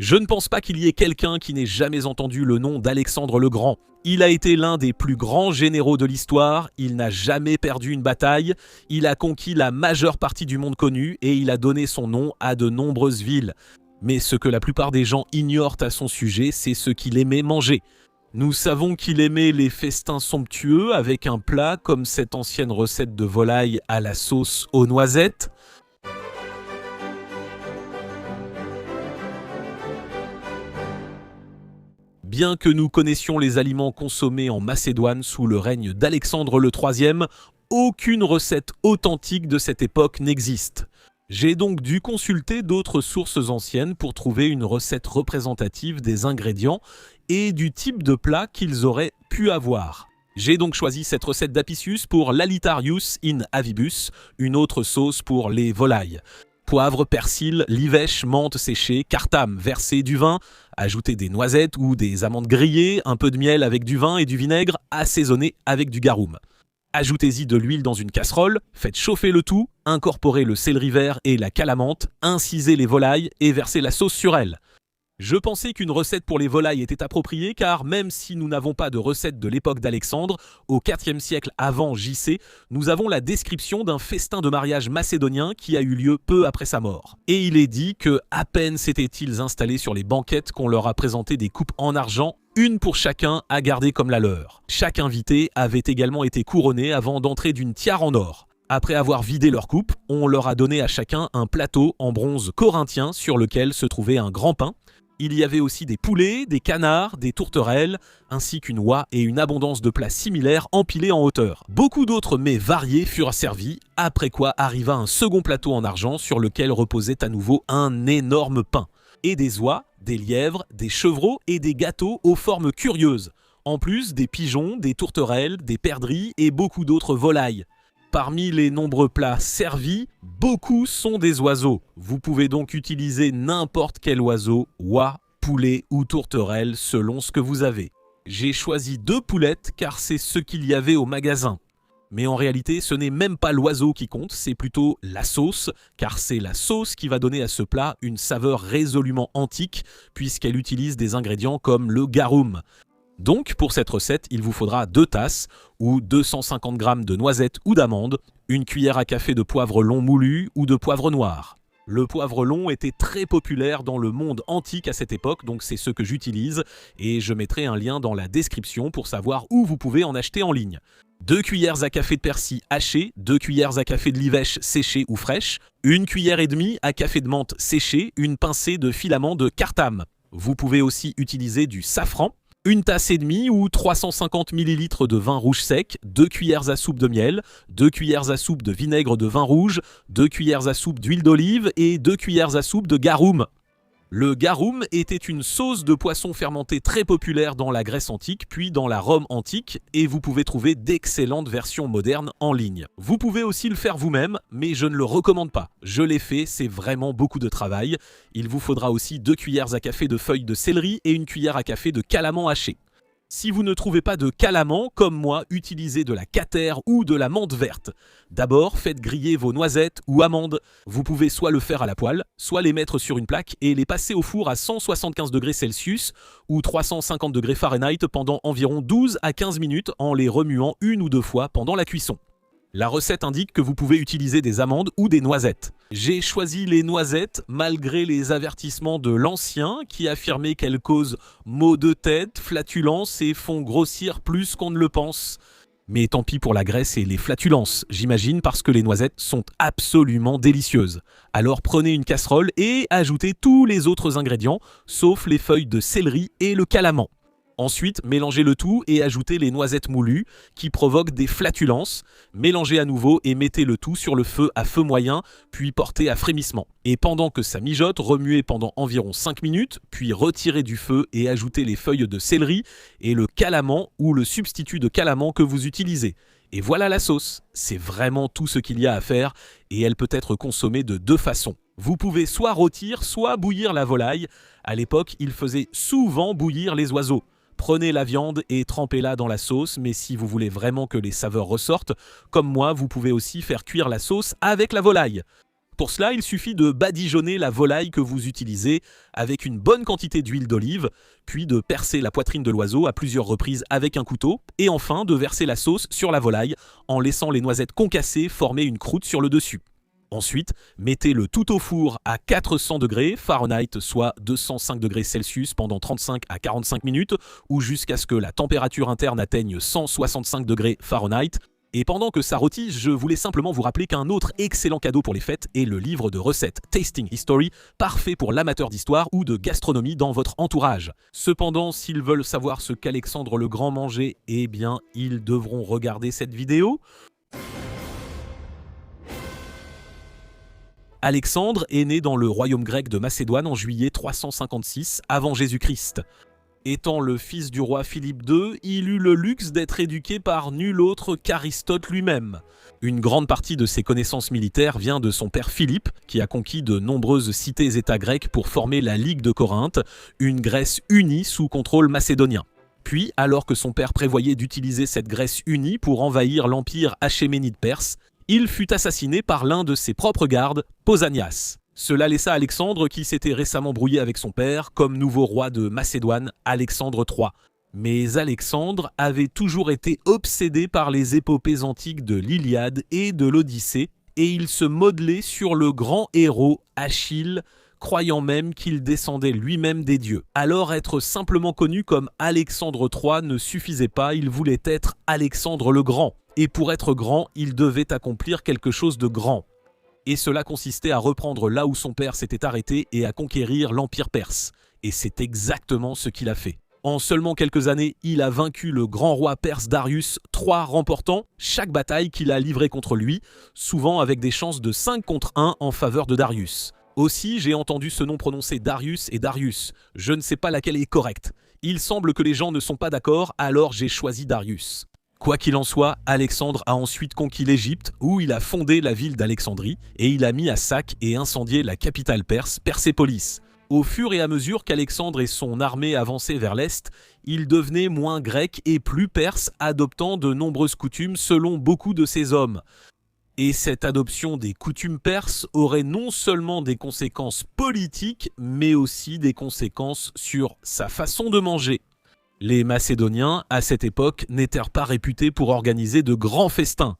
Je ne pense pas qu'il y ait quelqu'un qui n'ait jamais entendu le nom d'Alexandre le Grand. Il a été l'un des plus grands généraux de l'histoire, il n'a jamais perdu une bataille, il a conquis la majeure partie du monde connu et il a donné son nom à de nombreuses villes. Mais ce que la plupart des gens ignorent à son sujet, c'est ce qu'il aimait manger. Nous savons qu'il aimait les festins somptueux avec un plat comme cette ancienne recette de volaille à la sauce aux noisettes. Bien que nous connaissions les aliments consommés en Macédoine sous le règne d'Alexandre le IIIe, aucune recette authentique de cette époque n'existe. J'ai donc dû consulter d'autres sources anciennes pour trouver une recette représentative des ingrédients et du type de plat qu'ils auraient pu avoir. J'ai donc choisi cette recette d'Apicius pour l'Alitarius in avibus, une autre sauce pour les volailles. Poivre, persil, livèche, menthe séchée, cartame, verser du vin, ajouter des noisettes ou des amandes grillées, un peu de miel avec du vin et du vinaigre, assaisonné avec du garum. Ajoutez-y de l'huile dans une casserole, faites chauffer le tout, incorporez le céleri vert et la calamante, incisez les volailles et versez la sauce sur elles. Je pensais qu'une recette pour les volailles était appropriée car même si nous n'avons pas de recette de l'époque d'Alexandre, au IVe siècle avant JC, nous avons la description d'un festin de mariage macédonien qui a eu lieu peu après sa mort. Et il est dit que à peine s'étaient-ils installés sur les banquettes qu'on leur a présenté des coupes en argent, une pour chacun à garder comme la leur. Chaque invité avait également été couronné avant d'entrer d'une tiare en or. Après avoir vidé leur coupe, on leur a donné à chacun un plateau en bronze corinthien sur lequel se trouvait un grand pain. Il y avait aussi des poulets, des canards, des tourterelles, ainsi qu'une oie et une abondance de plats similaires empilés en hauteur. Beaucoup d'autres mets variés furent servis, après quoi arriva un second plateau en argent sur lequel reposait à nouveau un énorme pain. Et des oies, des lièvres, des chevreaux et des gâteaux aux formes curieuses. En plus, des pigeons, des tourterelles, des perdrix et beaucoup d'autres volailles. Parmi les nombreux plats servis, beaucoup sont des oiseaux. Vous pouvez donc utiliser n'importe quel oiseau, oie, poulet ou tourterelle selon ce que vous avez. J'ai choisi 2 poulettes car c'est ce qu'il y avait au magasin. Mais en réalité, ce n'est même pas l'oiseau qui compte, c'est plutôt la sauce, car c'est la sauce qui va donner à ce plat une saveur résolument antique, puisqu'elle utilise des ingrédients comme le garum. Donc, pour cette recette, il vous faudra 2 tasses ou 250 g de noisettes ou d'amandes, une cuillère à café de poivre long moulu ou de poivre noir. Le poivre long était très populaire dans le monde antique à cette époque, donc c'est ce que j'utilise, et je mettrai un lien dans la description pour savoir où vous pouvez en acheter en ligne. 2 cuillères à café de persil haché, 2 cuillères à café de livèche séchée ou fraîche, 1 cuillère et demie à café de menthe séchée, une pincée de filament de cartame. Vous pouvez aussi utiliser du safran, 1 tasse et demie ou 350 ml de vin rouge sec, 2 cuillères à soupe de miel, 2 cuillères à soupe de vinaigre de vin rouge, 2 cuillères à soupe d'huile d'olive et 2 cuillères à soupe de garum. Le garum était une sauce de poisson fermenté très populaire dans la Grèce antique puis dans la Rome antique et vous pouvez trouver d'excellentes versions modernes en ligne. Vous pouvez aussi le faire vous-même, mais je ne le recommande pas. Je l'ai fait, c'est vraiment beaucoup de travail. Il vous faudra aussi 2 cuillères à café de feuilles de céleri et 1 cuillère à café de calaman haché. Si vous ne trouvez pas de calaman, comme moi, utilisez de la catère ou de la menthe verte. D'abord, faites griller vos noisettes ou amandes. Vous pouvez soit le faire à la poêle, soit les mettre sur une plaque et les passer au four à 175 degrés Celsius ou 350 degrés Fahrenheit pendant environ 12 à 15 minutes en les remuant 1 ou 2 fois pendant la cuisson. La recette indique que vous pouvez utiliser des amandes ou des noisettes. J'ai choisi les noisettes malgré les avertissements de l'ancien qui affirmait qu'elles causent maux de tête, flatulences et font grossir plus qu'on ne le pense. Mais tant pis pour la graisse et les flatulences, j'imagine, parce que les noisettes sont absolument délicieuses. Alors prenez une casserole et ajoutez tous les autres ingrédients, sauf les feuilles de céleri et le calaman. Ensuite, mélangez le tout et ajoutez les noisettes moulues qui provoquent des flatulences. Mélangez à nouveau et mettez le tout sur le feu à feu moyen, puis portez à frémissement. Et pendant que ça mijote, remuez pendant environ 5 minutes, puis retirez du feu et ajoutez les feuilles de céleri et le calaman ou le substitut de calaman que vous utilisez. Et voilà la sauce. C'est vraiment tout ce qu'il y a à faire et elle peut être consommée de 2 façons. Vous pouvez soit rôtir, soit bouillir la volaille. À l'époque, il faisait souvent bouillir les oiseaux. Prenez la viande et trempez-la dans la sauce, mais si vous voulez vraiment que les saveurs ressortent, comme moi, vous pouvez aussi faire cuire la sauce avec la volaille. Pour cela, il suffit de badigeonner la volaille que vous utilisez avec une bonne quantité d'huile d'olive, puis de percer la poitrine de l'oiseau à plusieurs reprises avec un couteau, et enfin de verser la sauce sur la volaille en laissant les noisettes concassées former une croûte sur le dessus. Ensuite, mettez le tout au four à 400 degrés Fahrenheit, soit 205 degrés Celsius pendant 35 à 45 minutes, ou jusqu'à ce que la température interne atteigne 165 degrés Fahrenheit. Et pendant que ça rôtit, je voulais simplement vous rappeler qu'un autre excellent cadeau pour les fêtes est le livre de recettes Tasting History, parfait pour l'amateur d'histoire ou de gastronomie dans votre entourage. Cependant, s'ils veulent savoir ce qu'Alexandre le Grand mangeait, eh bien, ils devront regarder cette vidéo. Alexandre est né dans le royaume grec de Macédoine en juillet 356 avant Jésus-Christ. Étant le fils du roi Philippe II, il eut le luxe d'être éduqué par nul autre qu'Aristote lui-même. Une grande partie de ses connaissances militaires vient de son père Philippe, qui a conquis de nombreuses cités-états grecs pour former la Ligue de Corinthe, une Grèce unie sous contrôle macédonien. Puis, alors que son père prévoyait d'utiliser cette Grèce unie pour envahir l'empire achéménide perse, il fut assassiné par l'un de ses propres gardes, Pausanias. Cela laissa Alexandre, qui s'était récemment brouillé avec son père, comme nouveau roi de Macédoine, Alexandre III. Mais Alexandre avait toujours été obsédé par les épopées antiques de l'Iliade et de l'Odyssée, et il se modelait sur le grand héros Achille, croyant même qu'il descendait lui-même des dieux. Alors être simplement connu comme Alexandre III ne suffisait pas, il voulait être Alexandre le Grand. Et pour être grand, il devait accomplir quelque chose de grand. Et cela consistait à reprendre là où son père s'était arrêté et à conquérir l'Empire perse. Et c'est exactement ce qu'il a fait. En seulement quelques années, il a vaincu le grand roi perse Darius, 3 remportant chaque bataille qu'il a livrée contre lui, souvent avec des chances de 5 contre 1 en faveur de Darius. Aussi, j'ai entendu ce nom prononcé Darius et Darius. Je ne sais pas laquelle est correcte. Il semble que les gens ne sont pas d'accord, alors j'ai choisi Darius. Quoi qu'il en soit, Alexandre a ensuite conquis l'Égypte, où il a fondé la ville d'Alexandrie, et il a mis à sac et incendié la capitale perse, Persépolis. Au fur et à mesure qu'Alexandre et son armée avançaient vers l'Est, il devenait moins grec et plus perse, adoptant de nombreuses coutumes selon beaucoup de ses hommes. Et cette adoption des coutumes perses aurait non seulement des conséquences politiques, mais aussi des conséquences sur sa façon de manger. Les Macédoniens, à cette époque, n'étaient pas réputés pour organiser de grands festins.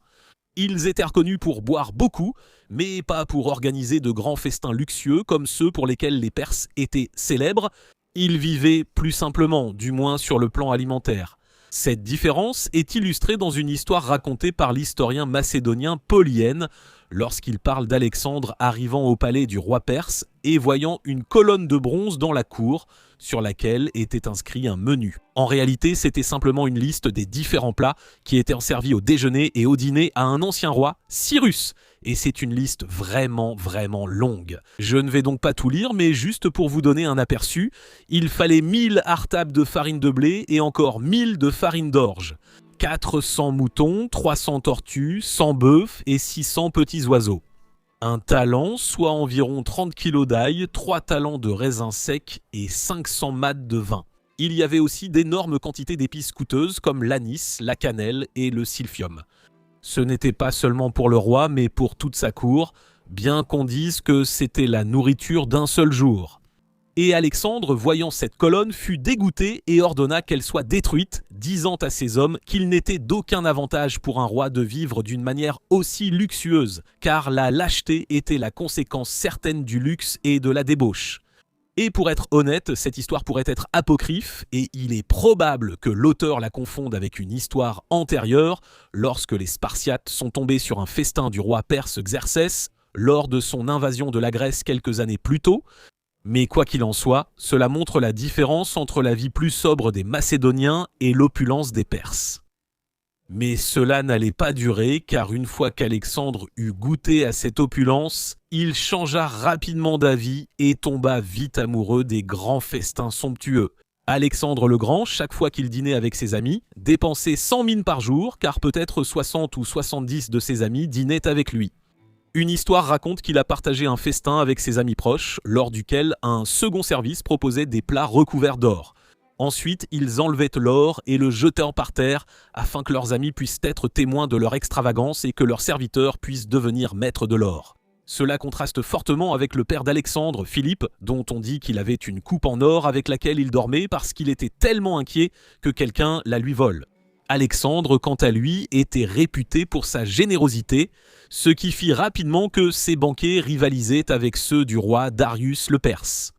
Ils étaient reconnus pour boire beaucoup, mais pas pour organiser de grands festins luxueux comme ceux pour lesquels les Perses étaient célèbres. Ils vivaient plus simplement, du moins sur le plan alimentaire. Cette différence est illustrée dans une histoire racontée par l'historien macédonien Polyène, lorsqu'il parle d'Alexandre arrivant au palais du roi perse et voyant une colonne de bronze dans la cour, sur laquelle était inscrit un menu. En réalité, c'était simplement une liste des différents plats qui étaient servis au déjeuner et au dîner à un ancien roi, Cyrus. Et c'est une liste vraiment longue. Je ne vais donc pas tout lire, mais juste pour vous donner un aperçu, il fallait 1000 artables de farine de blé et encore 1000 de farine d'orge. 400 moutons, 300 tortues, 100 bœufs et 600 petits oiseaux. Un talent, soit environ 30 kg d'ail, 3 talents de raisins secs et 500 mattes de vin. Il y avait aussi d'énormes quantités d'épices coûteuses comme l'anis, la cannelle et le silphium. Ce n'était pas seulement pour le roi, mais pour toute sa cour, bien qu'on dise que c'était la nourriture d'un seul jour. Et Alexandre, voyant cette colonne, fut dégoûté et ordonna qu'elle soit détruite, disant à ses hommes qu'il n'était d'aucun avantage pour un roi de vivre d'une manière aussi luxueuse, car la lâcheté était la conséquence certaine du luxe et de la débauche. Et pour être honnête, cette histoire pourrait être apocryphe, et il est probable que l'auteur la confonde avec une histoire antérieure, lorsque les Spartiates sont tombés sur un festin du roi perse Xerxès, lors de son invasion de la Grèce quelques années plus tôt. Mais quoi qu'il en soit, cela montre la différence entre la vie plus sobre des Macédoniens et l'opulence des Perses. Mais cela n'allait pas durer, car une fois qu'Alexandre eut goûté à cette opulence, il changea rapidement d'avis et tomba vite amoureux des grands festins somptueux. Alexandre le Grand, chaque fois qu'il dînait avec ses amis, dépensait 100 mines par jour, car peut-être 60 ou 70 de ses amis dînaient avec lui. Une histoire raconte qu'il a partagé un festin avec ses amis proches, lors duquel un second service proposait des plats recouverts d'or. Ensuite, ils enlevaient l'or et le jetaient par terre, afin que leurs amis puissent être témoins de leur extravagance et que leurs serviteurs puissent devenir maîtres de l'or. Cela contraste fortement avec le père d'Alexandre, Philippe, dont on dit qu'il avait une coupe en or avec laquelle il dormait parce qu'il était tellement inquiet que quelqu'un la lui vole. Alexandre, quant à lui, était réputé pour sa générosité, ce qui fit rapidement que ses banquets rivalisaient avec ceux du roi Darius le Perse.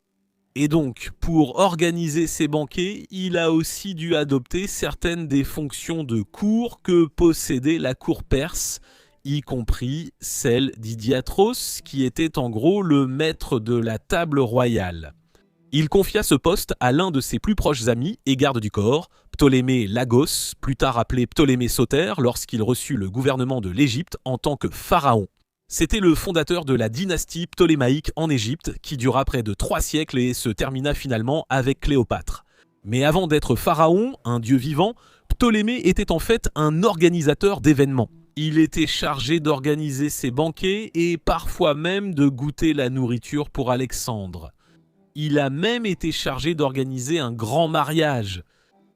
Et donc, pour organiser ses banquets, il a aussi dû adopter certaines des fonctions de cour que possédait la cour perse, y compris celle d'Idiatros, qui était en gros le maître de la table royale. Il confia ce poste à l'un de ses plus proches amis et garde du corps, Ptolémée Lagos, plus tard appelé Ptolémée Soter, lorsqu'il reçut le gouvernement de l'Égypte en tant que pharaon. C'était le fondateur de la dynastie ptolémaïque en Égypte, qui dura près de 3 siècles et se termina finalement avec Cléopâtre. Mais avant d'être pharaon, un dieu vivant, Ptolémée était en fait un organisateur d'événements. Il était chargé d'organiser ses banquets et parfois même de goûter la nourriture pour Alexandre. Il a même été chargé d'organiser un grand mariage.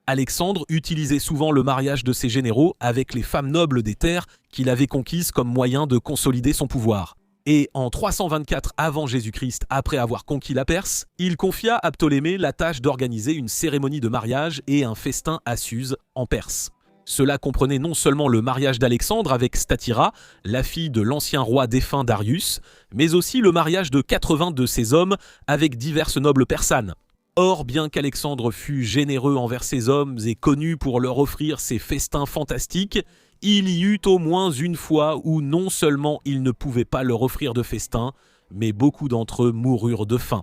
Alexandre utilisait souvent le mariage de ses généraux avec les femmes nobles des terres qu'il avait conquises comme moyen de consolider son pouvoir. Et en 324 avant Jésus-Christ, après avoir conquis la Perse, il confia à Ptolémée la tâche d'organiser une cérémonie de mariage et un festin à Suse en Perse. Cela comprenait non seulement le mariage d'Alexandre avec Statira, la fille de l'ancien roi défunt Darius, mais aussi le mariage de 80 de ses hommes avec diverses nobles persanes. Or, bien qu'Alexandre fût généreux envers ses hommes et connu pour leur offrir ses festins fantastiques, il y eut au moins une fois où non seulement il ne pouvait pas leur offrir de festin, mais beaucoup d'entre eux moururent de faim.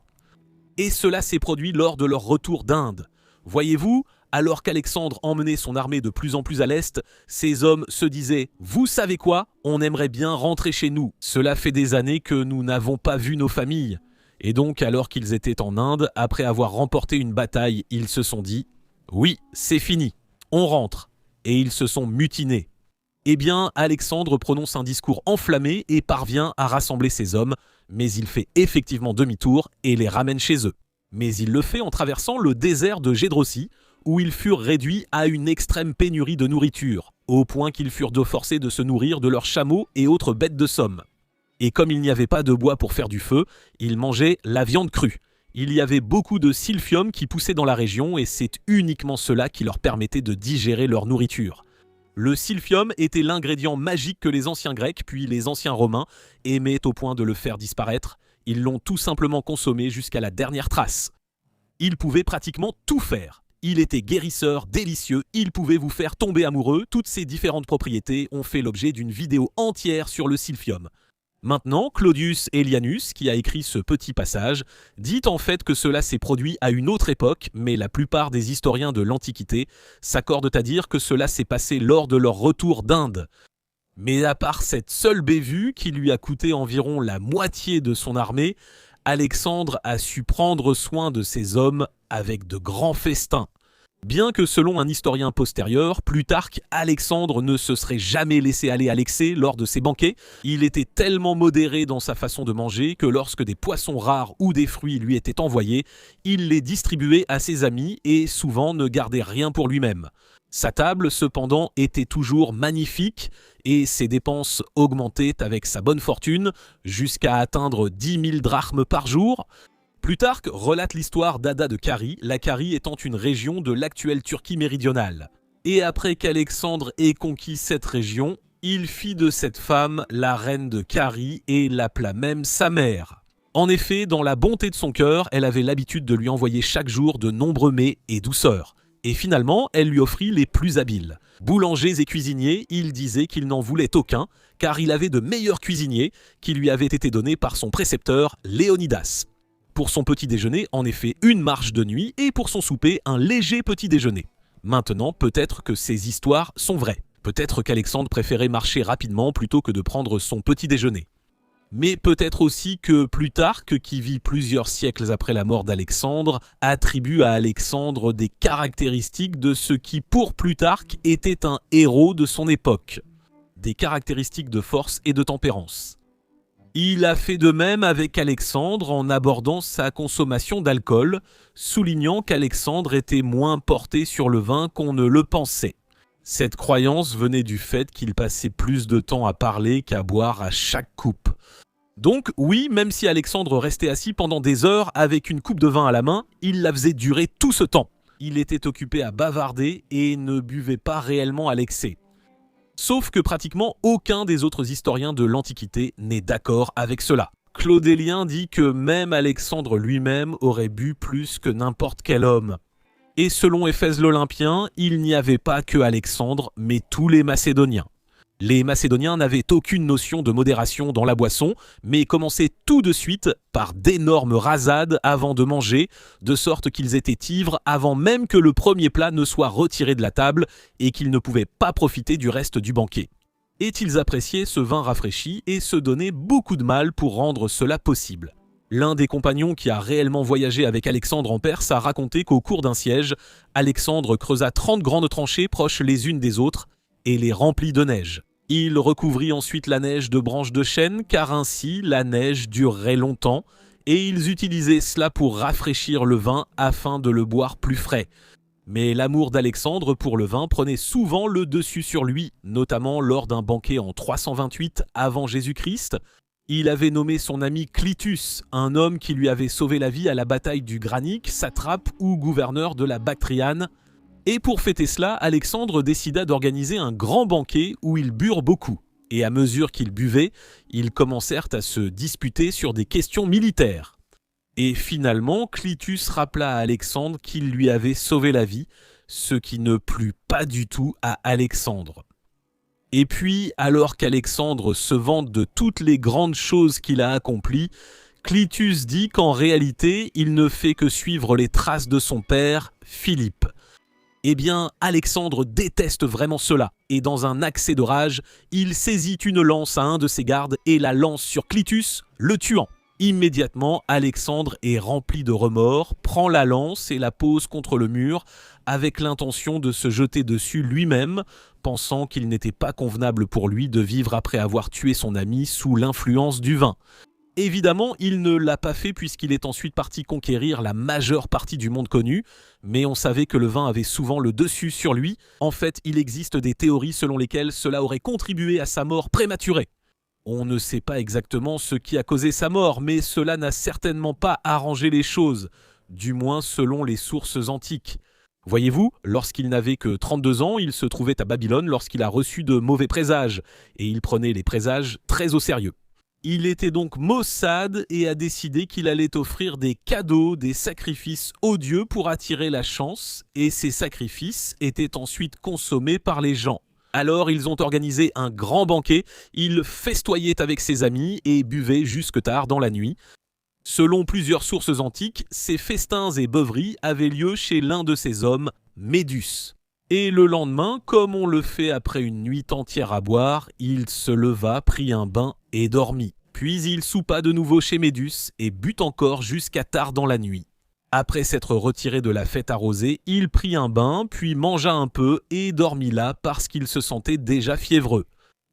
Et cela s'est produit lors de leur retour d'Inde. Voyez-vous, alors qu'Alexandre emmenait son armée de plus en plus à l'est, ses hommes se disaient « Vous savez quoi ? On aimerait bien rentrer chez nous. Cela fait des années que nous n'avons pas vu nos familles. » Et donc, alors qu'ils étaient en Inde, après avoir remporté une bataille, ils se sont dit « Oui, c'est fini, on rentre. » Et ils se sont mutinés. Eh bien, Alexandre prononce un discours enflammé et parvient à rassembler ses hommes, mais il fait effectivement demi-tour et les ramène chez eux. Mais il le fait en traversant le désert de Gédrossie, où ils furent réduits à une extrême pénurie de nourriture, au point qu'ils furent forcés de se nourrir de leurs chameaux et autres bêtes de somme. Et comme il n'y avait pas de bois pour faire du feu, ils mangeaient la viande crue. Il y avait beaucoup de silphium qui poussait dans la région et c'est uniquement cela qui leur permettait de digérer leur nourriture. Le silphium était l'ingrédient magique que les anciens Grecs puis les anciens Romains aimaient au point de le faire disparaître. Ils l'ont tout simplement consommé jusqu'à la dernière trace. Il pouvait pratiquement tout faire. Il était guérisseur, délicieux, il pouvait vous faire tomber amoureux. Toutes ces différentes propriétés ont fait l'objet d'une vidéo entière sur le silphium. Maintenant, Claudius Aelianus, qui a écrit ce petit passage, dit en fait que cela s'est produit à une autre époque, mais la plupart des historiens de l'Antiquité s'accordent à dire que cela s'est passé lors de leur retour d'Inde. Mais à part cette seule bévue, qui lui a coûté environ la moitié de son armée, Alexandre a su prendre soin de ses hommes avec de grands festins. Bien que selon un historien postérieur, Plutarque, Alexandre ne se serait jamais laissé aller à l'excès lors de ses banquets, il était tellement modéré dans sa façon de manger que lorsque des poissons rares ou des fruits lui étaient envoyés, il les distribuait à ses amis et souvent ne gardait rien pour lui-même. Sa table, cependant, était toujours magnifique et ses dépenses augmentaient avec sa bonne fortune jusqu'à atteindre 10 000 drachmes par jour. Plutarque relate l'histoire d'Ada de Carie, la Carie étant une région de l'actuelle Turquie méridionale. Et après qu'Alexandre ait conquis cette région, il fit de cette femme la reine de Carie et l'appela même sa mère. En effet, dans la bonté de son cœur, elle avait l'habitude de lui envoyer chaque jour de nombreux mets et douceurs. Et finalement, elle lui offrit les plus habiles. Boulangers et cuisiniers, il disait qu'il n'en voulait aucun, car il avait de meilleurs cuisiniers qui lui avaient été donnés par son précepteur Léonidas. Pour son petit déjeuner, en effet, une marche de nuit et pour son souper, un léger petit déjeuner. Maintenant, peut-être que ces histoires sont vraies. Peut-être qu'Alexandre préférait marcher rapidement plutôt que de prendre son petit déjeuner. Mais peut-être aussi que Plutarque, qui vit plusieurs siècles après la mort d'Alexandre, attribue à Alexandre des caractéristiques de ce qui, pour Plutarque, était un héros de son époque. Des caractéristiques de force et de tempérance. Il a fait de même avec Alexandre en abordant sa consommation d'alcool, soulignant qu'Alexandre était moins porté sur le vin qu'on ne le pensait. Cette croyance venait du fait qu'il passait plus de temps à parler qu'à boire à chaque coupe. Donc oui, même si Alexandre restait assis pendant des heures avec une coupe de vin à la main, il la faisait durer tout ce temps. Il était occupé à bavarder et ne buvait pas réellement à l'excès. Sauf que pratiquement aucun des autres historiens de l'Antiquité n'est d'accord avec cela. Claude Élien dit que même Alexandre lui-même aurait bu plus que n'importe quel homme. Et selon Éphèse l'Olympien, il n'y avait pas que Alexandre, mais tous les Macédoniens. Les Macédoniens n'avaient aucune notion de modération dans la boisson, mais commençaient tout de suite par d'énormes rasades avant de manger, de sorte qu'ils étaient ivres avant même que le premier plat ne soit retiré de la table et qu'ils ne pouvaient pas profiter du reste du banquet. Et ils appréciaient ce vin rafraîchi et se donnaient beaucoup de mal pour rendre cela possible. L'un des compagnons qui a réellement voyagé avec Alexandre en Perse a raconté qu'au cours d'un siège, Alexandre creusa 30 grandes tranchées proches les unes des autres et les remplit de neige. Il recouvrit ensuite la neige de branches de chêne, car ainsi la neige durerait longtemps, et ils utilisaient cela pour rafraîchir le vin afin de le boire plus frais. Mais l'amour d'Alexandre pour le vin prenait souvent le dessus sur lui, notamment lors d'un banquet en 328 avant Jésus-Christ. Il avait nommé son ami Clitus, un homme qui lui avait sauvé la vie à la bataille du Granique, satrape ou gouverneur de la Bactriane. Et pour fêter cela, Alexandre décida d'organiser un grand banquet où ils burent beaucoup. Et à mesure qu'ils buvaient, ils commencèrent à se disputer sur des questions militaires. Et finalement, Clitus rappela à Alexandre qu'il lui avait sauvé la vie, ce qui ne plut pas du tout à Alexandre. Et puis, alors qu'Alexandre se vante de toutes les grandes choses qu'il a accomplies, Clitus dit qu'en réalité, il ne fait que suivre les traces de son père, Philippe. Eh bien, Alexandre déteste vraiment cela, et dans un accès de rage, il saisit une lance à un de ses gardes et la lance sur Clitus, le tuant. Immédiatement, Alexandre est rempli de remords, prend la lance et la pose contre le mur, avec l'intention de se jeter dessus lui-même, pensant qu'il n'était pas convenable pour lui de vivre après avoir tué son ami sous l'influence du vin. Évidemment, il ne l'a pas fait puisqu'il est ensuite parti conquérir la majeure partie du monde connu, mais on savait que le vin avait souvent le dessus sur lui. En fait, il existe des théories selon lesquelles cela aurait contribué à sa mort prématurée. On ne sait pas exactement ce qui a causé sa mort, mais cela n'a certainement pas arrangé les choses, du moins selon les sources antiques. Voyez-vous, lorsqu'il n'avait que 32 ans, il se trouvait à Babylone lorsqu'il a reçu de mauvais présages, et il prenait les présages très au sérieux. Il était donc maussade et a décidé qu'il allait offrir des cadeaux, des sacrifices aux dieux pour attirer la chance, et ces sacrifices étaient ensuite consommés par les gens. Alors ils ont organisé un grand banquet, il festoyait avec ses amis et buvait jusque tard dans la nuit. Selon plusieurs sources antiques, ces festins et beuveries avaient lieu chez l'un de ces hommes, Médus. Et le lendemain, comme on le fait après une nuit entière à boire, il se leva, prit un bain et dormit. Puis il soupa de nouveau chez Médus et but encore jusqu'à tard dans la nuit. Après s'être retiré de la fête arrosée, il prit un bain, puis mangea un peu et dormit là parce qu'il se sentait déjà fiévreux.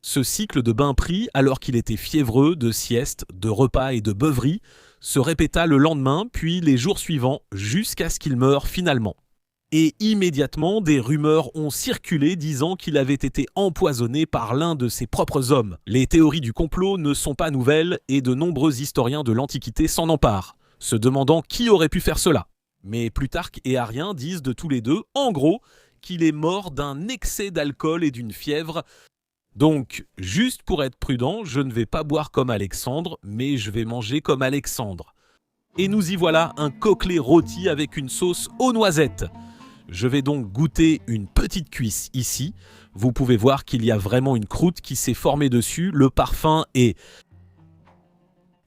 Ce cycle de bain pris, alors qu'il était fiévreux, de sieste, de repas et de beuverie, se répéta le lendemain, puis les jours suivants, jusqu'à ce qu'il meure finalement. Et immédiatement, des rumeurs ont circulé disant qu'il avait été empoisonné par l'un de ses propres hommes. Les théories du complot ne sont pas nouvelles et de nombreux historiens de l'Antiquité s'en emparent, se demandant qui aurait pu faire cela. Mais Plutarque et Arien disent de tous les deux, en gros, qu'il est mort d'un excès d'alcool et d'une fièvre. Donc, juste pour être prudent, je ne vais pas boire comme Alexandre, mais je vais manger comme Alexandre. Et nous y voilà, un coquelet rôti avec une sauce aux noisettes. Je vais donc goûter une petite cuisse ici. Vous pouvez voir qu'il y a vraiment une croûte qui s'est formée dessus. Le parfum est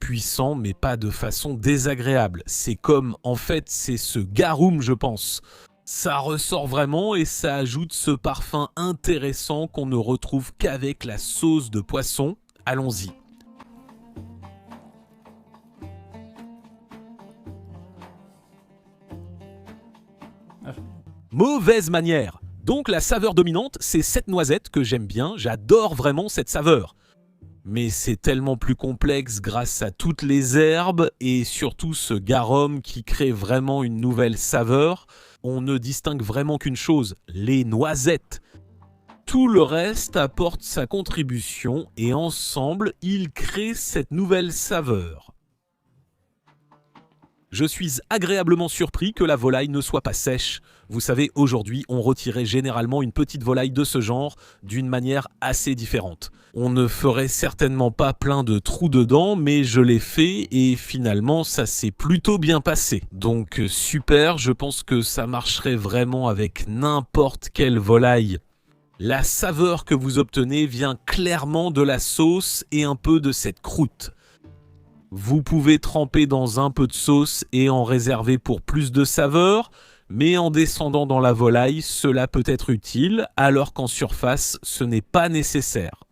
puissant, mais pas de façon désagréable. C'est comme, en fait, c'est ce garum, je pense. Ça ressort vraiment et ça ajoute ce parfum intéressant qu'on ne retrouve qu'avec la sauce de poisson. Allons-y. Mauvaise manière. Donc la saveur dominante, c'est cette noisette que j'aime bien. J'adore vraiment cette saveur. Mais c'est tellement plus complexe grâce à toutes les herbes et surtout ce garum qui crée vraiment une nouvelle saveur. On ne distingue vraiment qu'une chose, les noisettes. Tout le reste apporte sa contribution et ensemble, ils créent cette nouvelle saveur. Je suis agréablement surpris que la volaille ne soit pas sèche. Vous savez, aujourd'hui, on retirait généralement une petite volaille de ce genre d'une manière assez différente. On ne ferait certainement pas plein de trous dedans, mais je l'ai fait et finalement, ça s'est plutôt bien passé. Donc super, je pense que ça marcherait vraiment avec n'importe quelle volaille. La saveur que vous obtenez vient clairement de la sauce et un peu de cette croûte. Vous pouvez tremper dans un peu de sauce et en réserver pour plus de saveur, mais en descendant dans la volaille, cela peut être utile, alors qu'en surface, ce n'est pas nécessaire.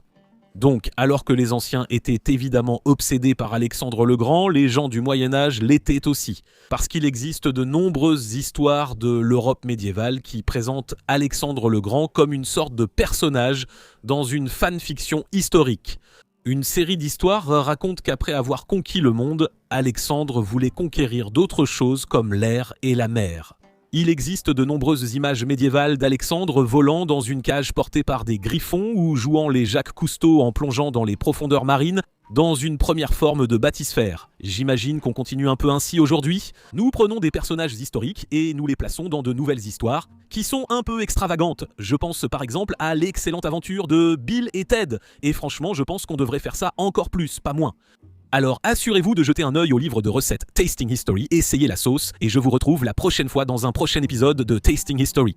Donc, alors que les anciens étaient évidemment obsédés par Alexandre le Grand, les gens du Moyen-Âge l'étaient aussi, parce qu'il existe de nombreuses histoires de l'Europe médiévale qui présentent Alexandre le Grand comme une sorte de personnage dans une fanfiction historique. Une série d'histoires raconte qu'après avoir conquis le monde, Alexandre voulait conquérir d'autres choses comme l'air et la mer. Il existe de nombreuses images médiévales d'Alexandre volant dans une cage portée par des griffons ou jouant les Jacques Cousteau en plongeant dans les profondeurs marines dans une première forme de bathysphère. J'imagine qu'on continue un peu ainsi aujourd'hui. Nous prenons des personnages historiques et nous les plaçons dans de nouvelles histoires qui sont un peu extravagantes. Je pense par exemple à l'excellente aventure de Bill et Ted. Et franchement, je pense qu'on devrait faire ça encore plus, pas moins. Alors assurez-vous de jeter un œil au livre de recettes Tasting History, essayez la sauce, et je vous retrouve la prochaine fois dans un prochain épisode de Tasting History.